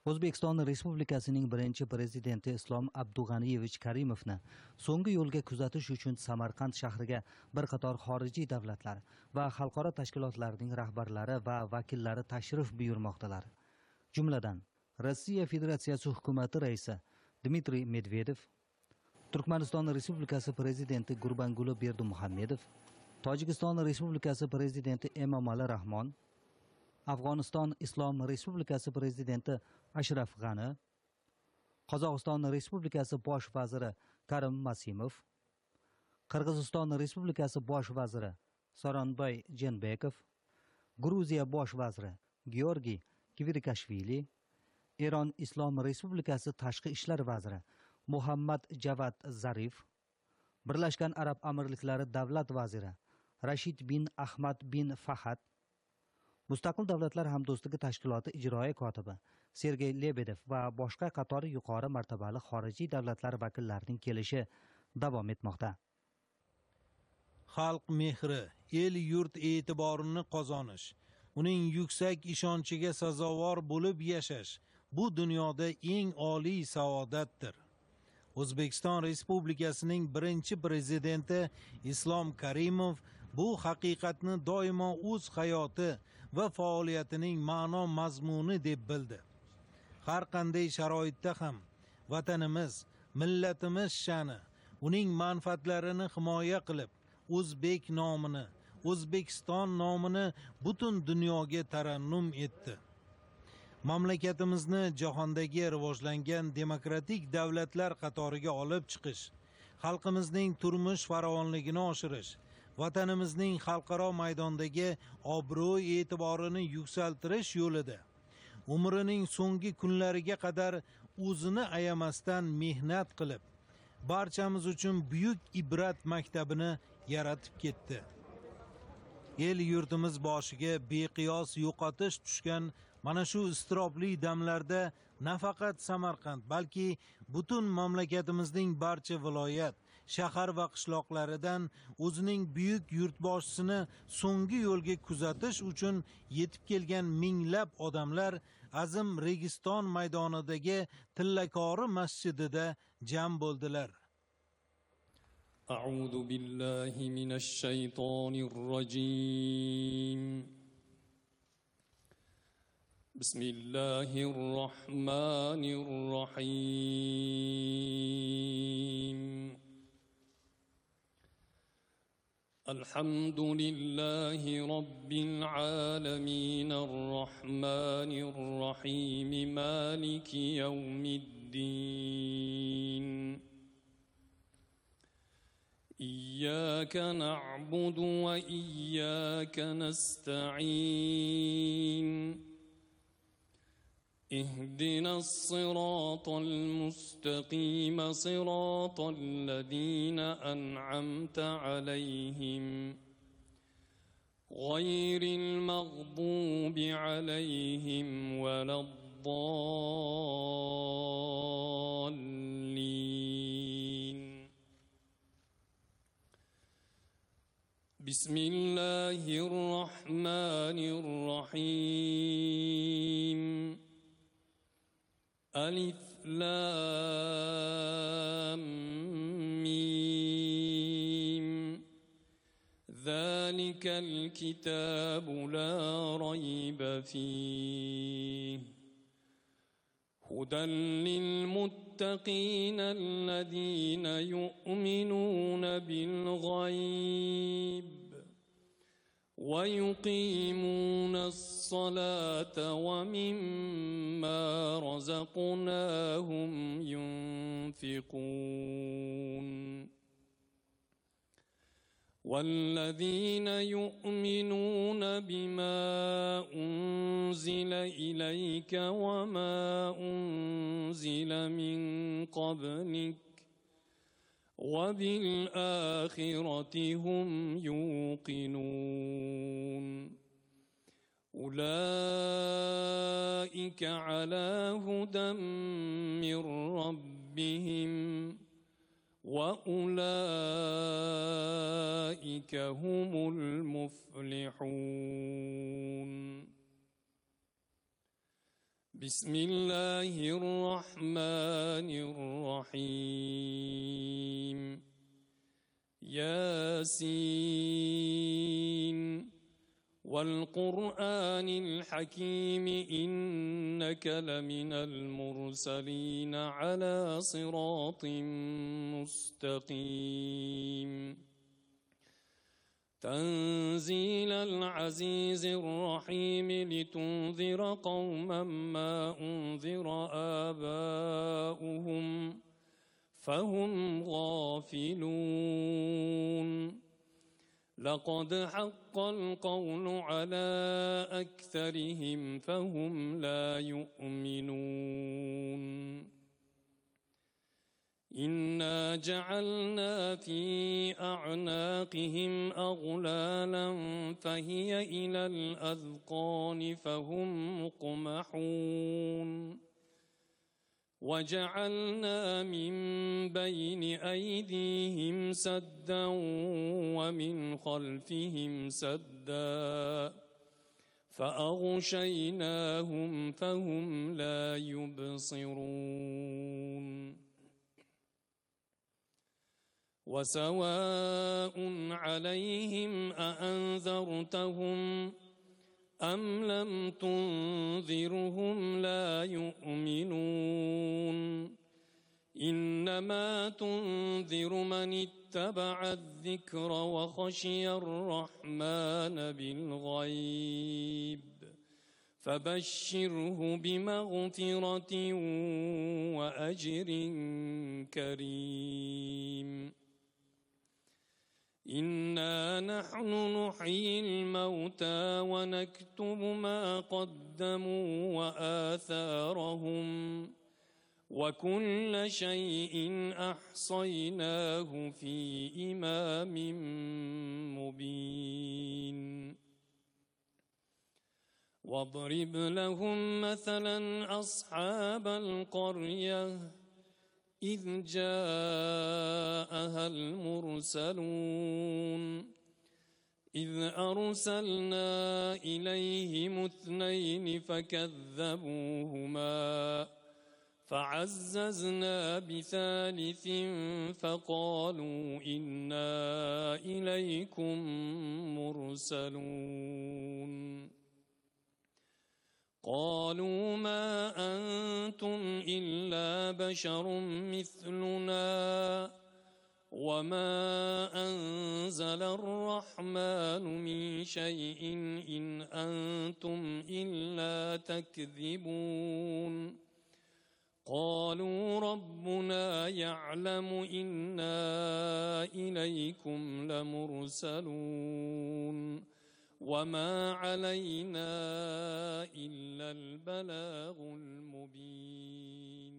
O'zbekiston Respublikasining birinchi prezidenti Islom Abdug'aniyevich Karimovni so'nggi yo'lga kuzatish uchun Samarqand shahriga bir qator xorijiy davlatlar va xalqaro tashkilotlarning rahbarlari va vakillari tashrif buyurmoqdalar. Jumladan, Rossiya Federatsiyasi hukumati raisi Dmitriy Medvedev, Turkmaniston Respublikasi prezidenti Gurbanguli Berdimuhamedov, Tojikiston Respublikasi prezidenti Emomali Rahmon, Afg'oniston Islom Respublikasi prezidenti Ashraf G'ani, Qozog'iston Respublikasi bosh vaziri Karim Masimov, Qirg'iziston Respublikasi bosh vaziri Soronbay Jeenbekov, Gruziya bosh vaziri Georgiy Kvirikashvili, Eron Islom Respublikasi tashqi ishlar vaziri Muhammad Javad Zarif, Birlashgan Arab Amirliklari davlat vaziri Rashid bin Ahmad bin Fahad, Mustaqil Davlatlar Hamdo'stligi tashkiloti ijroiya kotibi Sergey Lebedev va boshqa qator yuqori martabali xorijiy davlatlar vakillarining kelishi davom etmoqda. Xalq mehri, el yurt e'tiborini qozonish, uning yuksak ishonchiga sazovor bo'lib yashash bu dunyoda eng oliy saodatdir. O'zbekiston Respublikasining birinchi prezidenti Islom Karimov bu haqiqatni doimo o'z hayoti va faoliyatining ma'no mazmuni deb bildi. Har qanday sharoitda ham vatanimiz, millatimiz sha'ni, uning manfaatlarini himoya qilib, O'zbek nomini, O'zbekiston nomini butun dunyoga tarannum etdi. Mamlakatimizni jahondagi rivojlangan demokratik davlatlar qatoriga olib chiqish, xalqimizning turmush farovonligini oshirish, vatanimizning xalqaro maydondagi obro' e'tiborini yuksaltirish yo'lida umrining so'nggi kunlariga qadar o'zini ayamasdan mehnat qilib, barchamiz uchun buyuk ibrat maktabini yaratib ketdi. El yurtimiz boshiga beqiyos yo'qotish tushgan mana shu iztirobli damlarda nafaqat Samarqand, balki butun mamlakatimizning barcha viloyat, shahar va qishloqlaridan o'zining buyuk yurtboshisini so'nggi yo'lga kuzatish uchun yetib kelgan minglab odamlar Azim Registon maydonidagi Tillakori masjidida jam bo'ldilar. أعوذ بالله من الشيطان الرجيم بسم الله الرحمن الرحيم الحمد لله رب العالمين الرحمن الرحيم مالك يوم الدين إياك نعبد وإياك نستعين اهدنا الصراط المستقيم صراط الذين أنعمت عليهم غير المغضوب عليهم ولا الضالين بسم الله الرحمن الرحيم ألف لام ميم ذلك الكتاب لا ريب فيه هدى للمتقين الذين يؤمنون بالغيب ويقيمون الصلاة ومما رزقناهم ينفقون والذين يؤمنون بما أنزل إليك وما أنزل من قبلك وبالآخرة هم يوقنون أولئك على هدى من ربهم وأولئك هم المفلحون بسم الله الرحمن الرحيم ياسين والقرآن الحكيم إنك لمن المرسلين على صراط مستقيم تنزيل العزيز الرحيم لتنذر قوما ما أنذر آباؤهم فهم غافلون لقد حق القول على أكثرهم فهم لا يؤمنون إنا جعلنا في أعناقهم أغلالا فهي إلى الأذقان فهم مقمحون وجعلنا من بين أيديهم سدا ومن خلفهم سدا فأغشيناهم فهم لا يبصرون وسواء عليهم أأنذرتهم أم لم تنذرهم لا يؤمنون إنما تنذر من اتبع الذكر وخشي الرحمن بالغيب فبشره بمغفرة وأجر كريم إنا نحن نحيي الموتى ونكتب ما قدموا وآثارهم وكل شيء أحصيناه في إمام مبين واضرب لهم مثلا أصحاب القرية إذ جاءها المرسلون إذ أرسلنا إليهم اثنين فكذبوهما فعززنا بثالث فقالوا إنا إليكم مرسلون قالوا ما أنتم إلا بشر مثلنا وما أنزل الرحمن من شيء إن أنتم إلا تكذبون قالوا ربنا يعلم إنا إليكم لمرسلون وما علينا إلا البلاغ المبين.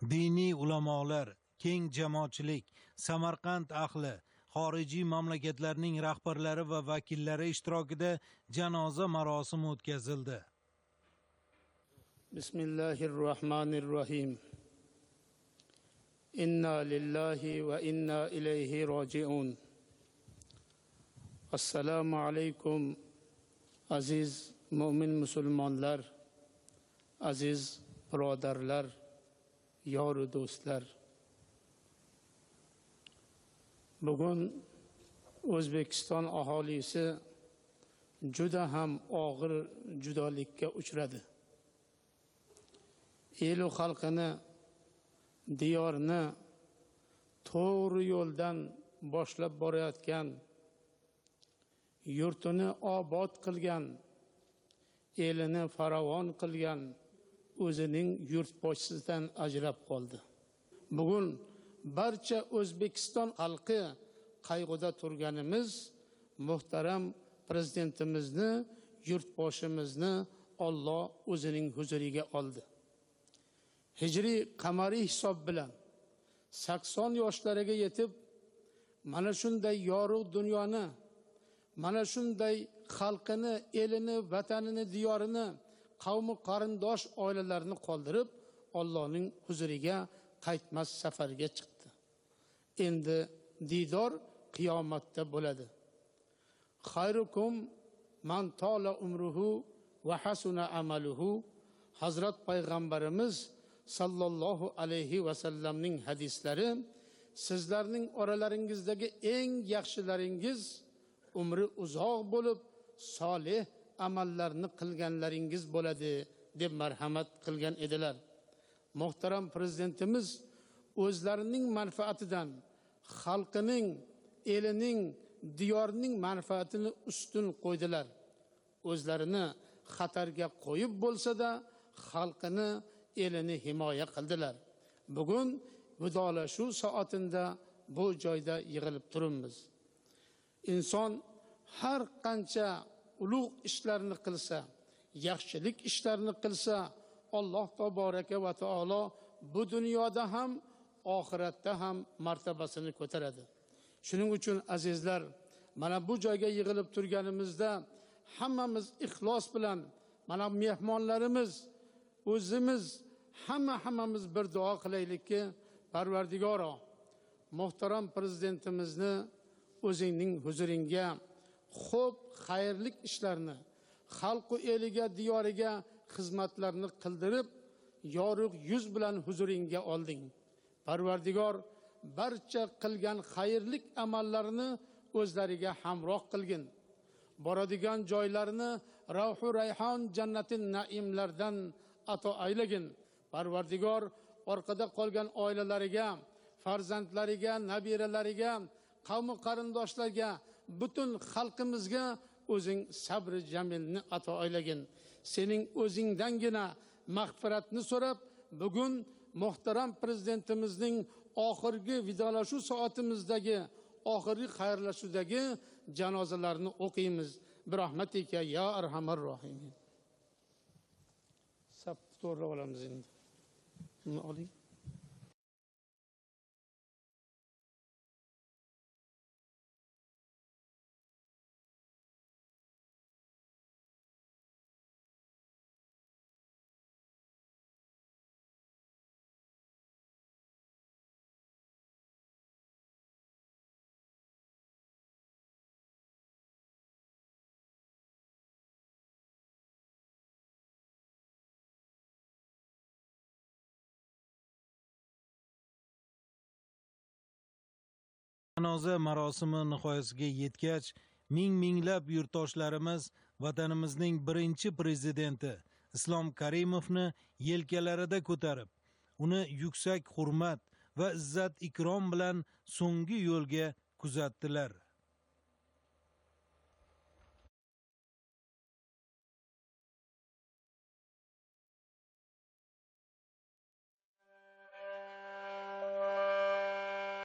Diniy ulamolar, keng jamoatchilik, Samarqand ahli, xorijiy mamlakatlarning rahbarlari va vakillari ishtirokida janoza marosimi o'tkazildi. Bismillahirrahmanirrahim. Inna lillahi va inna ilayhi roji'un. Assalomu alaykum aziz mo'min musulmonlar, aziz birodarlar, yoru do'stlar. Bugun O'zbekiston aholisi juda ham og'ir judolikka uchradi. Elu xalqini, diyorni to'g'ri yo'ldan boshlab borayotgan, yurtini obod qilgan, elini farovon qilgan o'zining yurtboshisidan ajrab qoldi. Bugun barcha O'zbekiston xalqi qayg'uda turganimiz muhtaram prezidentimizni, yurtboshimizni Alloh o'zining huzuriga oldi. Hijriy qamariy hisob bilan 80 yoshlariga yetib, mana shunday yorug' dunyoni, mana shunday xalqini, elini, vatanini, diyorini, qavmi qarindosh oilalarini qoldirib, Allohning huzuriga qaytmas safarga chiqdi. Endi didor qiyomatda bo'ladi. Xayrukum man tola umruhu va hasuna amaluhu. Hazrat payg'ambarimiz sallallohu alayhi va sallamning hadislari sizlarning oralaringizdagi eng yaxshilaringiz umri uzoq bo'lib solih amallarni qilganlaringiz bo'ladi deb marhamat qilgan edilar. Muhtaram prezidentimiz o'zlarining manfaatidan xalqining, elining, diyorning manfaatini ustun qo'ydilar. O'zlarini xatarga qo'yib bo'lsa-da, xalqini, elini himoya qildilar. Bugun vidolashuv soatida bu joyda yig'ilib turibmiz. Inson har qancha ulug' ishlarni qilsa, yaxshilik ishlarni qilsa, Alloh taboraka va taolo bu dunyoda ham, oxiratda ham martabasini ko'taradi. Shuning uchun azizlar, mana bu joyga yig'ilib turganimizda hammamiz ixlos bilan, mana mehmonlarimiz, o'zimiz hammamiz bir duo qilaylikki, Parvardigoro, muhtaram prezidentimizni o'zingning huzuringga xo'p xayrli ishlarni, xalq va eliga, diyoriga xizmatlarni qildirib, yorug' yuz bilan huzuringga olding. Parvardigor, barcha qilgan xayrlik amallarini o'zlariga hamroh qilgin. Boradigan joylarini ravhu rayhon jannatin naimlardan ato aylagin. Parvardigor, orqada qolgan oilalariga, farzandlariga, nabiralariga, qavm qarindoshlarga, butun xalqimizga o'zing sabr jamilni ato aylagin. Sening o'zingdangina mag'firatni so'rab, bugun muhtaram prezidentimizning oxirgi vidolashuv soatimizdagi oxirgi xayrlashuvdagi janozalarni o'qiymiz. Birahmatika ya arhamar rohimin. Sab to'g'ri olamiz endi. Buni oling. Janoza marosimi nihoyasiga yetgach, minglab yurtdoshlarimiz vatanimizning birinchi prezidenti Islom Karimovni yelkalarida ko'tarib, uni yuksak hurmat va izzat ikrom bilan so'nggi yo'lga kuzatdilar.